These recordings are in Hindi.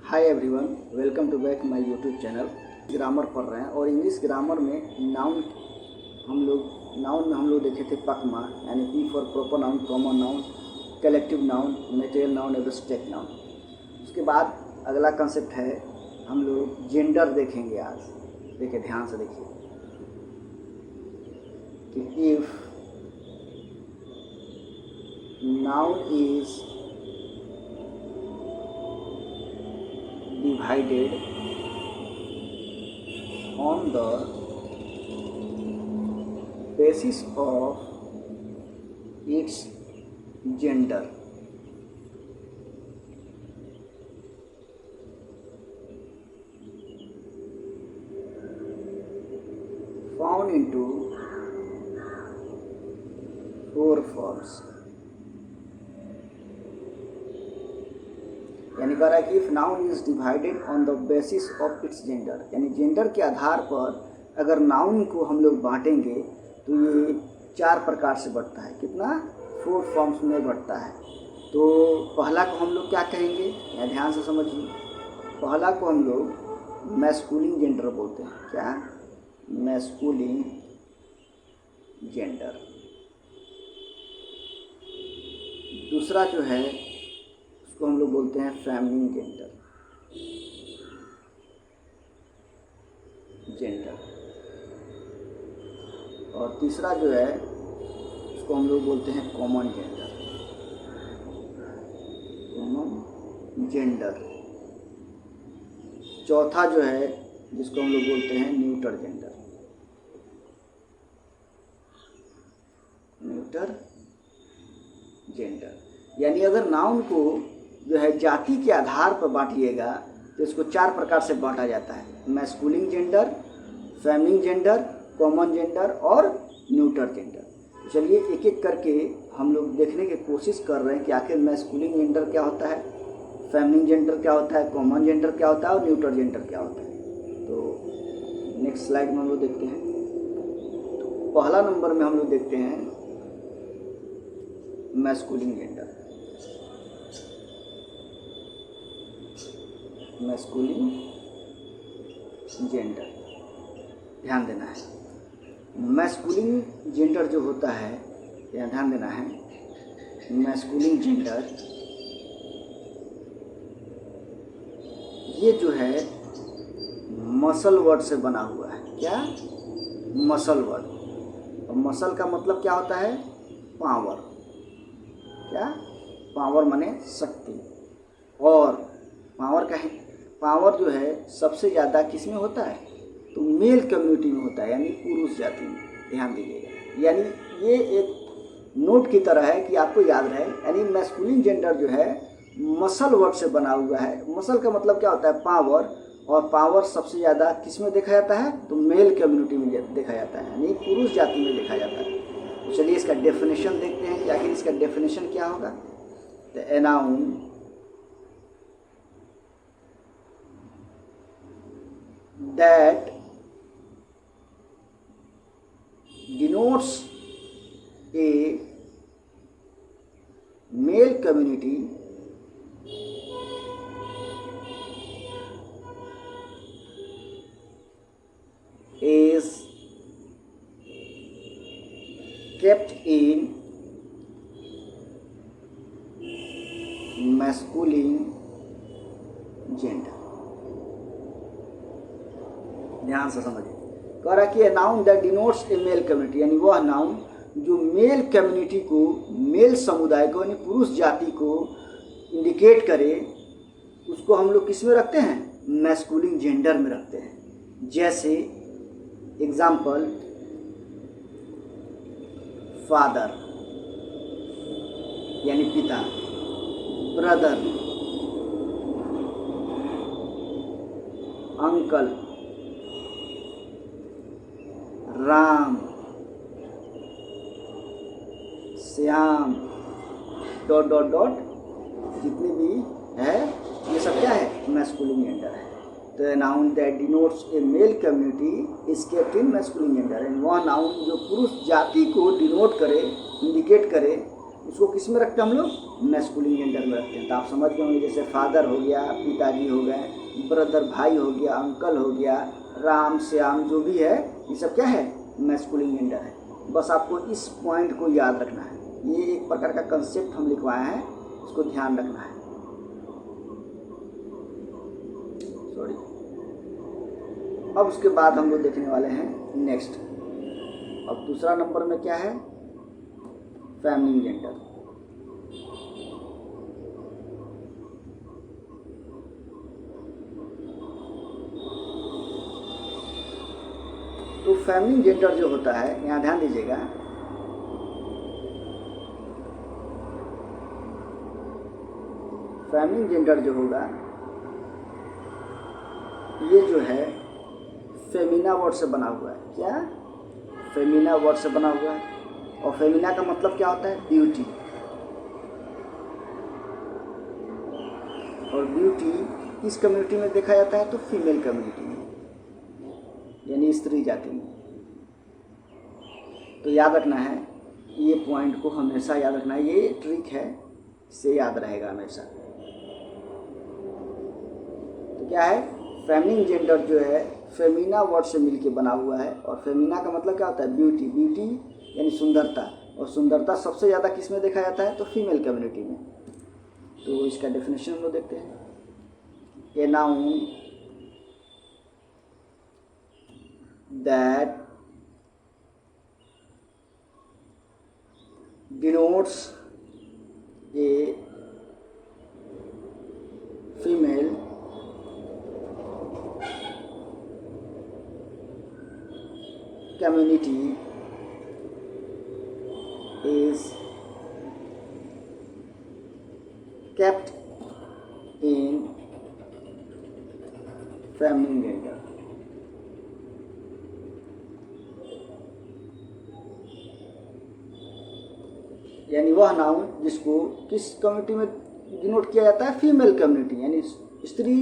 Hi everyone, welcome to back my YouTube channel. Grammar पढ़ रहे हैं और इंग्लिश ग्रामर में नाउन में हम लोग देखे थे पकमा, यानी P for proper noun, common noun, collective noun, material noun, abstract noun. उसके बाद अगला कंसेप्ट है हम लोग जेंडर देखेंगे आज। देखिए, ध्यान से देखिए कि if noun is divided on the basis of its gender, found into four forms। यानी कह रहा है कि if noun is divided on the basis of its gender, यानी जेंडर के आधार पर अगर नाउन को हम लोग बांटेंगे तो ये 4 प्रकार से बढ़ता है। कितना? 4 फॉर्म्स में बढ़ता है। तो पहला को हम लोग क्या कहेंगे, या ध्यान से समझिए। पहला को हम लोग मैस्कुलिन जेंडर बोलते हैं। क्या? Masculine gender. दूसरा जो है उसको हम लोग बोलते हैं फेमिनिन जेंडर। और तीसरा जो है उसको हम लोग बोलते हैं कॉमन जेंडर। चौथा जो है जिसको हम लोग बोलते हैं न्यूटर जेंडर। यानी अगर नाउन को जो है जाति के आधार पर बांटिएगा तो इसको 4 प्रकार से बांटा जाता है: masculine gender, feminine gender, common gender और न्यूटर जेंडर। चलिए एक एक करके हम लोग देखने की कोशिश कर रहे हैं कि आखिर मैस्कुलिन जेंडर क्या होता है, फेमिनिन जेंडर क्या होता है, कॉमन जेंडर क्या होता है और न्यूटर जेंडर क्या होता है। तो नेक्स्ट स्लाइड में हम लोग देखते हैं। तो पहला नंबर में हम लोग देखते हैं मैस्कुलिन जेंडर। मैस्कुलिन जेंडर, ध्यान देना है। मैस्कुलिन जेंडर जो होता है, यहाँ ध्यान देना है, मैस्कुलिन जेंडर ये जो है मसल वर्ड से बना हुआ है। क्या? Muscle word. और मसल का मतलब क्या होता है? पावर। क्या? पावर माने शक्ति। और पावर जो है सबसे ज़्यादा किस में होता है? तो मेल कम्युनिटी में होता है, यानी पुरुष जाति में। ध्यान दीजिएगा, यानी ये एक नोट की तरह है कि आपको याद रहे। यानी मैस्कुलिन जेंडर जो है मसल वर्ड से बना हुआ है। मसल का मतलब क्या होता है? पावर। और पावर सबसे ज़्यादा किस में देखा जाता है? तो मेल कम्युनिटी में देखा जाता है, यानी पुरुष जाति में देखा जाता है। तो चलिए इसका डेफिनेशन देखते हैं कि आखिर इसका डेफिनेशन क्या होगा। तो a noun that denotes a male community is kept in masculine gender। ध्यान से समझिए। कह रहा कि a noun that denotes a male community, यानी वह नाउन जो मेल कम्युनिटी को, मेल समुदाय को, यानी पुरुष जाति को इंडिकेट करे, उसको हम लोग किस में रखते हैं? मैस्कुलिन जेंडर में रखते हैं। जैसे एग्जाम्पल, फादर यानी पिता, brother, uncle, Ram, Shyam, dot dot dot, जितने भी है ये सब क्या है? मैस्कुलिन जेंडर है। तो noun that denotes a male community is kept in masculine gender. वह नाउन जो पुरुष जाति को डिनोट करे, इंडिकेट करे, उसको किस में रखते हैं हम लोग? मैस्कुलिन जेंडर में रखते हैं। तो आप समझ गए होंगे, जैसे फादर हो गया, पिताजी हो गए, ब्रदर भाई हो गया, अंकल हो गया, राम श्याम जो भी है, ये सब क्या है? मैस्कुलिन जेंडर है। बस आपको इस पॉइंट को याद रखना है। ये एक प्रकार का कंसेप्ट हम लिखवाए हैं, इसको ध्यान रखना है। सॉरी। अब उसके बाद हम लोग देखने वाले हैं नेक्स्ट। अब दूसरा नंबर में क्या है? Feminine gender. तो फेमिनिन जेंडर जो होता है, यहाँ ध्यान दीजिएगा, फेमिनिन जेंडर जो होगा ये जो है फेमिना वर्ड से बना हुआ है। क्या? फेमिना वर्ड से बना हुआ है। और फेमिना का मतलब क्या होता है? ब्यूटी। और ब्यूटी किस कम्युनिटी में देखा जाता है? तो फीमेल कम्युनिटी में, यानी स्त्री जाति में। तो याद रखना है, ये पॉइंट को हमेशा याद रखना है। ये ट्रिक है, इससे याद रहेगा हमेशा। तो क्या है? फेमिनिन जेंडर जो है फेमिना वर्ड से मिलके बना हुआ है। और फेमिना का मतलब क्या होता है? ब्यूटी। ब्यूटी यानी सुंदरता। और सुंदरता सबसे ज़्यादा किस में देखा जाता है? तो फीमेल कम्युनिटी में। तो इसका डेफिनेशन हम लोग देखते हैं। ए noun that denotes a female community is kept in feminine gender. यानी वह नाउन जिसको किस कम्युनिटी में डिनोट किया जाता है? फीमेल कम्युनिटी, यानी स्त्री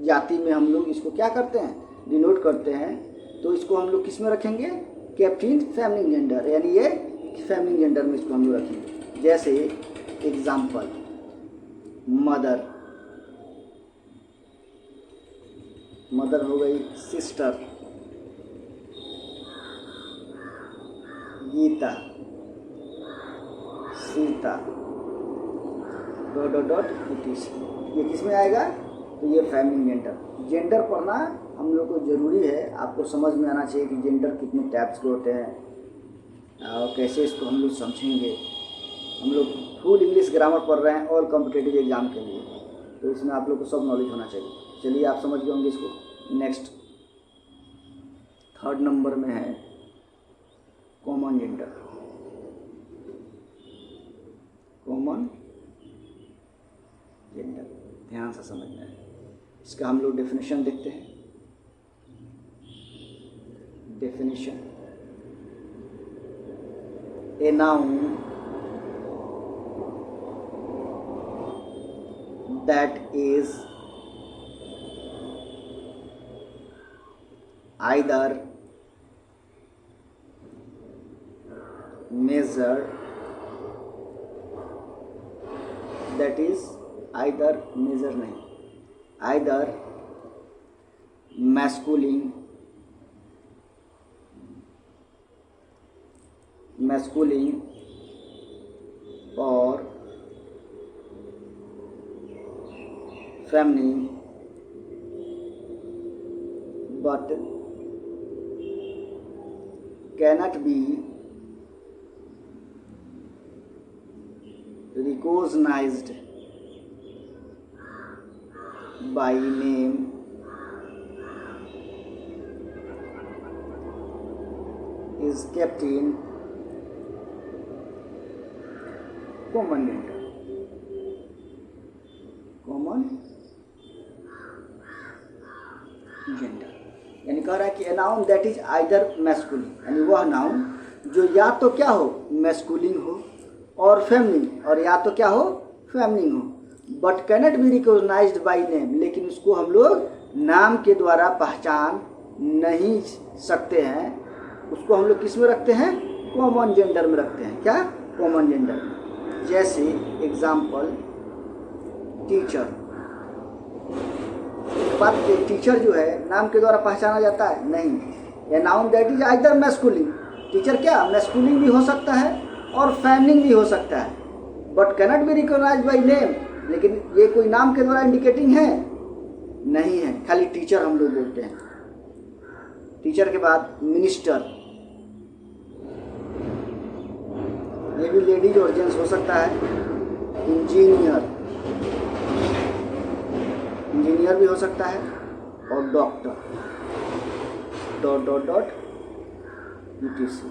जाति में हम लोग इसको क्या करते हैं? डिनोट करते हैं। तो इसको हम लोग किस में रखेंगे? केप्ट इन फेमिनिन जेंडर, यानी ये फेमिनिन जेंडर में इसको हम लोग रखेंगे। जैसे एग्जाम्पल, मदर, मदर हो गई, sister, Gita, Sita, dot dot dot it is. ये किस में आएगा? तो ये फेमिनिन जेंडर। जेंडर पढ़ना हम लोग को ज़रूरी है। आपको समझ में आना चाहिए कि जेंडर कितने टाइप्स के होते हैं और कैसे इसको हम लोग समझेंगे। हम लोग फुल इंग्लिश ग्रामर पढ़ रहे हैं ऑल कॉम्पिटिटिव एग्जाम के लिए, तो इसमें आप लोग को सब नॉलेज होना चाहिए। चलिए, आप समझ गए होंगे इसको। नेक्स्ट, थर्ड नंबर में है कॉमन जेंडर। कॉमन जेंडर ध्यान से समझना है। इसका हम लोग डेफिनेशन देखते हैं। Definition, A noun that is either measured, that is either measure नहीं, either masculine or feminine, but cannot be recognized by name is kept in common gender. Common gender यानी कह रहा है कि a noun that is either masculine, यानी वह नाउन जो या तो क्या हो? मैस्कुलिन हो और फेमिनिन, और या तो क्या हो? फेमिनिन हो। But cannot be recognised by name, लेकिन उसको हम लोग नाम के द्वारा पहचान नहीं सकते हैं। उसको हम लोग किस में रखते हैं? कॉमन जेंडर में रखते हैं। क्या? कॉमन जेंडर में। जैसे एग्जाम्पल टीचर। बात टीचर जो है नाम के द्वारा पहचाना जाता है? नहीं। ए noun that is either masculine. Teacher क्या मैस्कुलिन भी हो सकता है और फेमिनिन भी हो सकता है, but cannot be recognised by name. लेकिन ये कोई नाम के द्वारा इंडिकेटिंग है? नहीं है, खाली टीचर हम लोग बोलते हैं। टीचर के बाद मिनिस्टर, ये भी लेडीज और जेंट्स हो सकता है। इंजीनियर, इंजीनियर भी हो सकता है। और doctor, dot dot dot UTC,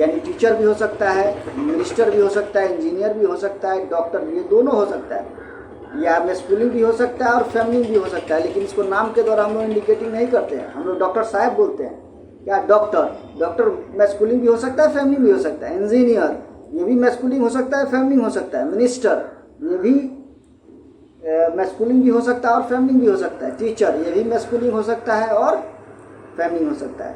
यानी टीचर भी हो सकता है, मिनिस्टर भी हो सकता है, इंजीनियर भी हो सकता है, डॉक्टर, ये दोनों हो सकता है। या मैस्कुलिन भी हो सकता है और फेमिनिन भी हो सकता है, लेकिन इसको नाम के द्वारा हम लोग इंडिकेटिंग नहीं करते हैं। हम लोग डॉक्टर साहब बोलते हैं। क्या डॉक्टर, डॉक्टर मैस्कुलिन भी हो सकता है, फेमिनिन भी हो सकता है। इंजीनियर, ये भी मैस्कुलिन हो सकता है, फेमिनिन हो सकता है। मिनिस्टर, ये भी मैस्कुलिन भी हो सकता है और फेमिनिन भी हो सकता है। टीचर, ये भी मैस्कुलिन हो सकता है और फेमिनिन हो सकता है,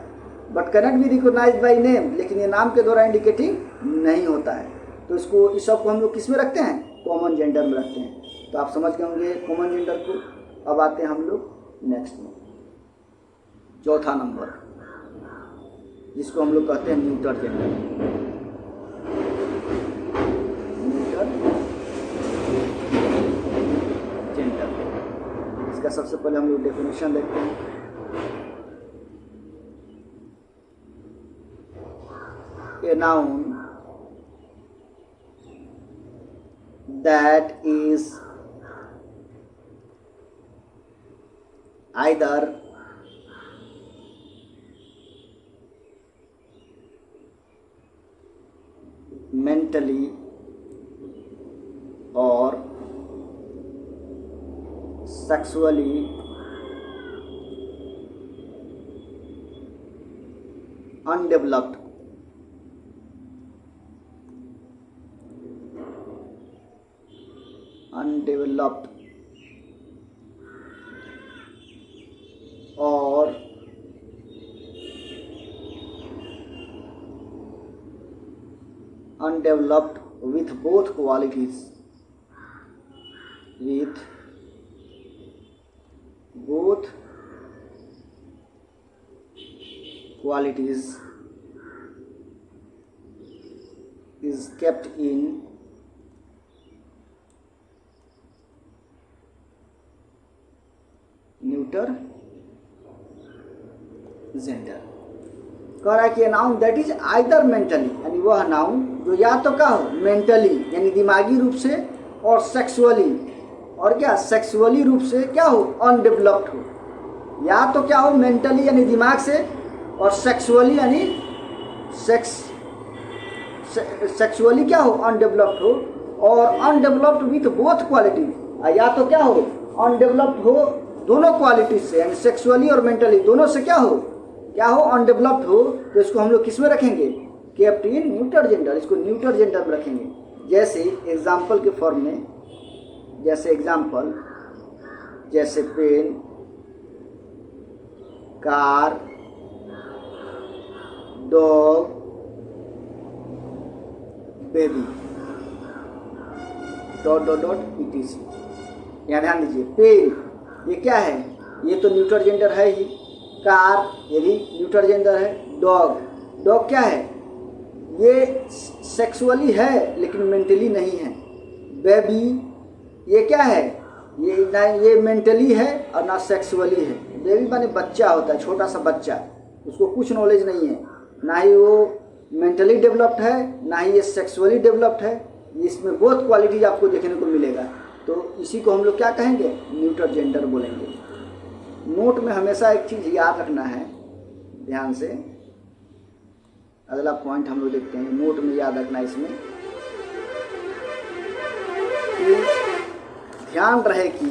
but cannot be recognised by name, लेकिन ये नाम के द्वारा इंडिकेटिंग नहीं होता है। तो इसको, इस सब को हम लोग किस में रखते हैं? कॉमन जेंडर में रखते हैं। तो आप समझ गए होंगे कॉमन जेंडर को। अब आते हैं हम लोग नेक्स्ट में, चौथा नंबर, जिसको हम लोग कहते हैं न्यूटर जेंडर। न्यूटर जेंडर, इसका सबसे पहले हम लोग डेफिनेशन देखते हैं। A noun that is either mentally or sexually undeveloped or undeveloped with both qualities is kept in neuter gender. कह रहा है कि noun that is either mentally, यानी वह नाउन जो या तो क्या हो मेंटली यानी दिमागी रूप से, और सेक्सुअली, और क्या सेक्सुअली रूप से क्या हो अनडेवलप्ड हो। या तो क्या हो मेंटली यानी दिमाग से, और सेक्सुअली यानी सेक्सुअली क्या हो अनडेवलप्ड हो, और अनडेवलप्ड विथ बोथ क्वालिटी, या तो क्या हो अनडेवलप्ड हो दोनों क्वालिटीज से, यानी सेक्सुअली और मेंटली दोनों से क्या हो अनडेवलप्ड हो। तो इसको हम लोग किस में रखेंगे? केप्ट इन न्यूटर जेंडर, इसको न्यूटर जेंडर में रखेंगे। जैसे एग्जाम्पल के फॉर्म में, जैसे एग्जाम्पल, जैसे pen, car, dog, baby, dot dot dot etc. यहाँ ध्यान दीजिए, पेन ये क्या है? ये तो न्यूटर जेंडर है ही। कार ये भी न्यूटर जेंडर है। डॉग क्या है? ये सेक्सुअली है लेकिन मेंटली नहीं है। बेबी ये क्या है? ये ना ये मेंटली है और ना सेक्सुअली है। बेबी माने बच्चा होता है, छोटा सा बच्चा, उसको कुछ नॉलेज नहीं है, ना ही वो मेंटली डेवलप्ड है ना ही ये सेक्सुअली डेवलप्ड है। इसमें बहुत क्वालिटीज आपको देखने को मिलेगा। तो इसी को हम लोग क्या कहेंगे? न्यूटर जेंडर बोलेंगे। नोट में हमेशा एक चीज़ याद रखना है, ध्यान से। अगला पॉइंट हम लोग देखते हैं, नोट में याद रखना इसमें कि ध्यान रहे कि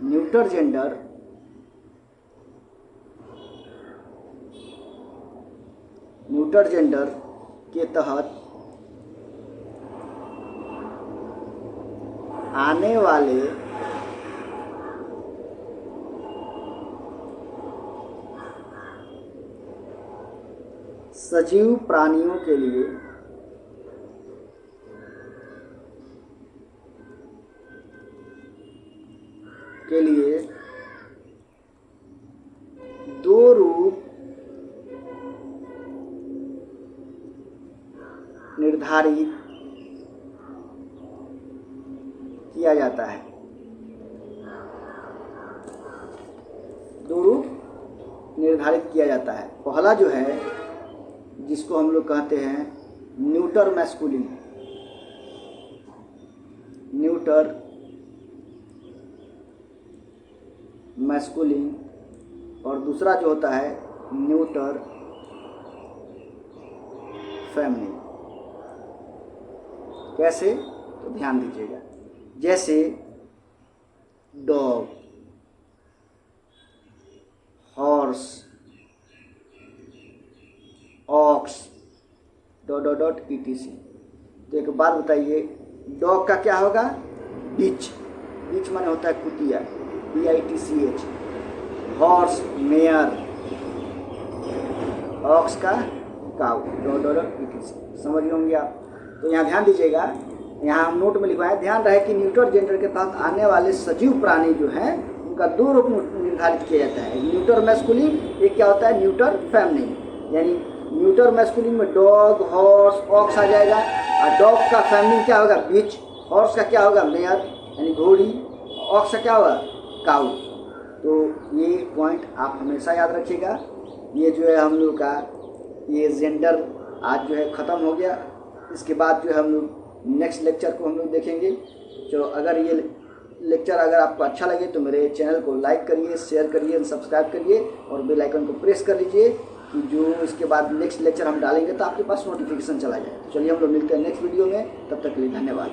न्यूटर जेंडर के तहत आने वाले सजीव प्राणियों के लिए दो रूप निर्धारित किया जाता है। दो रूप निर्धारित किया जाता है। पहला जो है जिसको हम लोग कहते हैं न्यूटर मैस्कुलिन, न्यूटर मैस्कुलिन, और दूसरा जो होता है न्यूटर फेमिनिन। कैसे? तो ध्यान दीजिएगा। जैसे डॉग, हॉर्स, ऑक्स, etc। तो एक बात बताइए, डॉग का क्या होगा? बिच, बिच माने होता है कुतिया, BITCH। हॉर्स मेयर, ऑक्स का काऊ, etc। समझ होंगे आप। तो यहाँ ध्यान दीजिएगा, यहाँ हम नोट में लिखवाएं, ध्यान रहे कि न्यूटर जेंडर के तहत आने वाले सजीव प्राणी जो हैं उनका दो रूप निर्धारित किया जाता है। न्यूटर मैस्कुलिन, एक क्या होता है न्यूटर फेमिनिन। यानी न्यूटर मैस्कुलिन में डॉग, हॉर्स, ऑक्स आ जाएगा, और डॉग का फेमिनिन क्या होगा? बिच। हॉर्स का क्या होगा? मेयर यानी घोड़ी। ऑक्स का क्या होगा? काऊ। तो ये पॉइंट आप हमेशा याद रखिएगा। ये जो है हम लोग का ये जेंडर आज जो है ख़त्म हो गया। इसके बाद जो है हम लोग नेक्स्ट लेक्चर को हम लोग देखेंगे। चलो, अगर ये लेक्चर अगर आपको अच्छा लगे तो मेरे चैनल को लाइक करिए, शेयर करिए, सब्सक्राइब करिए और बेल आइकन को प्रेस कर लीजिए कि जो इसके बाद नेक्स्ट लेक्चर हम डालेंगे तो आपके पास नोटिफिकेशन चला जाए। चलिए हम लोग मिलते हैं नेक्स्ट वीडियो में, तब तक के लिए धन्यवाद।